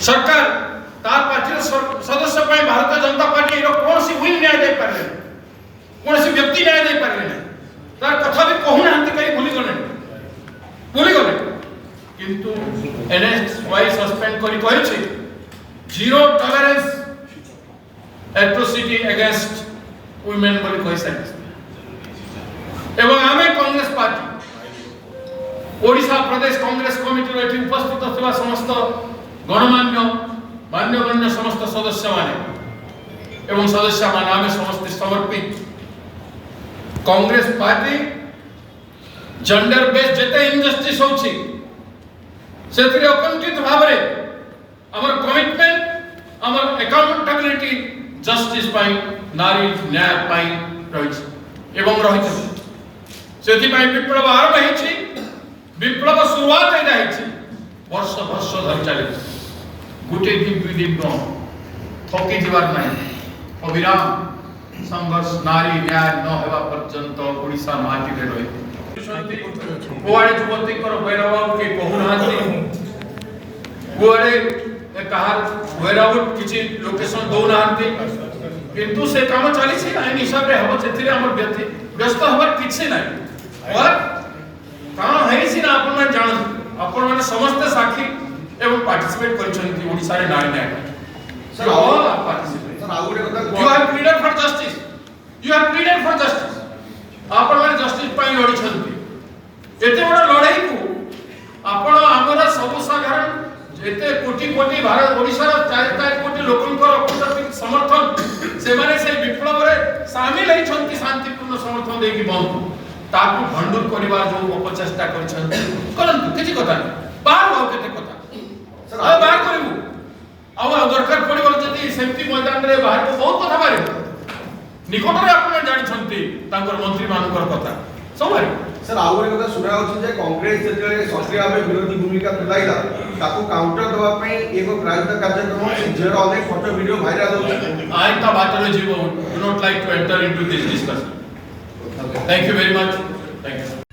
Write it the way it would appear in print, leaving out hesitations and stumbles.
सरकार तार पार्टी सदस्य पर भारतीय जनता पार्टी कौन सी विंग न्याय दे पारे कौन सी व्यक्ति न्याय दे पारे तार कथा भी कहू ना कहीं भूली गले किंतु एनएसवाई सस्पेंड करी कहछि zero tolerance atrocity against women बोली कहि सके एवं आमे कांग्रेस पार्टी ओडिशा प्रदेश कांग्रेस कमिटी रे उपस्थित थिबा समस्त गणमान्य मान्यगण्य समस्त सदस्य माने एवं सदस्य माने आमे समस्त समर्पित कांग्रेस पार्टी जेंडर बेस्ड जेते इनजस्टिस होछि सेथिरे अकुंठित भाबरे हमर कमिटमेंट हमर अकाउंटेबिलिटी जस्टिस पाई नारी न्याय पाई रहिछि एवं रहिछि सेथि पाई विप्लव आरंभ हेछि विप्लव शुरुआत हे जाइछि वर्ष धरि चले गुटे दिन दुई दिन न थकी जीवार नाही अविराम संघर्ष नारी न्याय न हेबा पर्यंत ओडिशा माटी रे रहि कुआडे जुवती कर भैरव के कहू नांती कुआडे कहार भैरव किछि लोकेशन दो नांती किंतु से काम चली छी आइन हिसाब रे हबो सेथिरे हमर व्यस्त हबार किछि नाही और काण हेइ छी ना अपन मन जान अपन मन समस्त साक्षी एवं पार्टिसिपेट करछन्ती ओडिसा रे नारी न्याय sir all are participate sir आउरे कथा you have pleaded for justice आपण माने जस्टिस पाई लड़ी छन्ती एते बड़ लड़ाई को आपण हमर सब साधारण एते कोटी कोटी भारत ओडिसा रो 4 कोटी लोकनकर अकुंठित समर्थन से माने से विप्लव रे शामिल है छन्ती शांतिपूर्ण समर्थन देकी बंद ताकू भंडुर करिवार जो अपचेष्टा करछन्ती करंतु किछि कथा बार हो केते कथा सर आ बार करिवु आ दरकार पड़िबो जदी सेफ्टी मैदान रे बाहर को बहुत कथा बारे निकट रे आपण जानि छन्ती तांकर मंत्री मानकर कथा सबरे सर आउरे कथा सुना होछि जे कांग्रेस जेतले सक्रिय भाबे विरोधी भूमिका तुलाइला ताकू काउंटर दवा पई एको प्रायोजित कार्यक्रम जेर अनेक फोटो वीडियो वायरल होछि आई ता बात रे जीवो do not like to enter into this discussion thank you very much thank you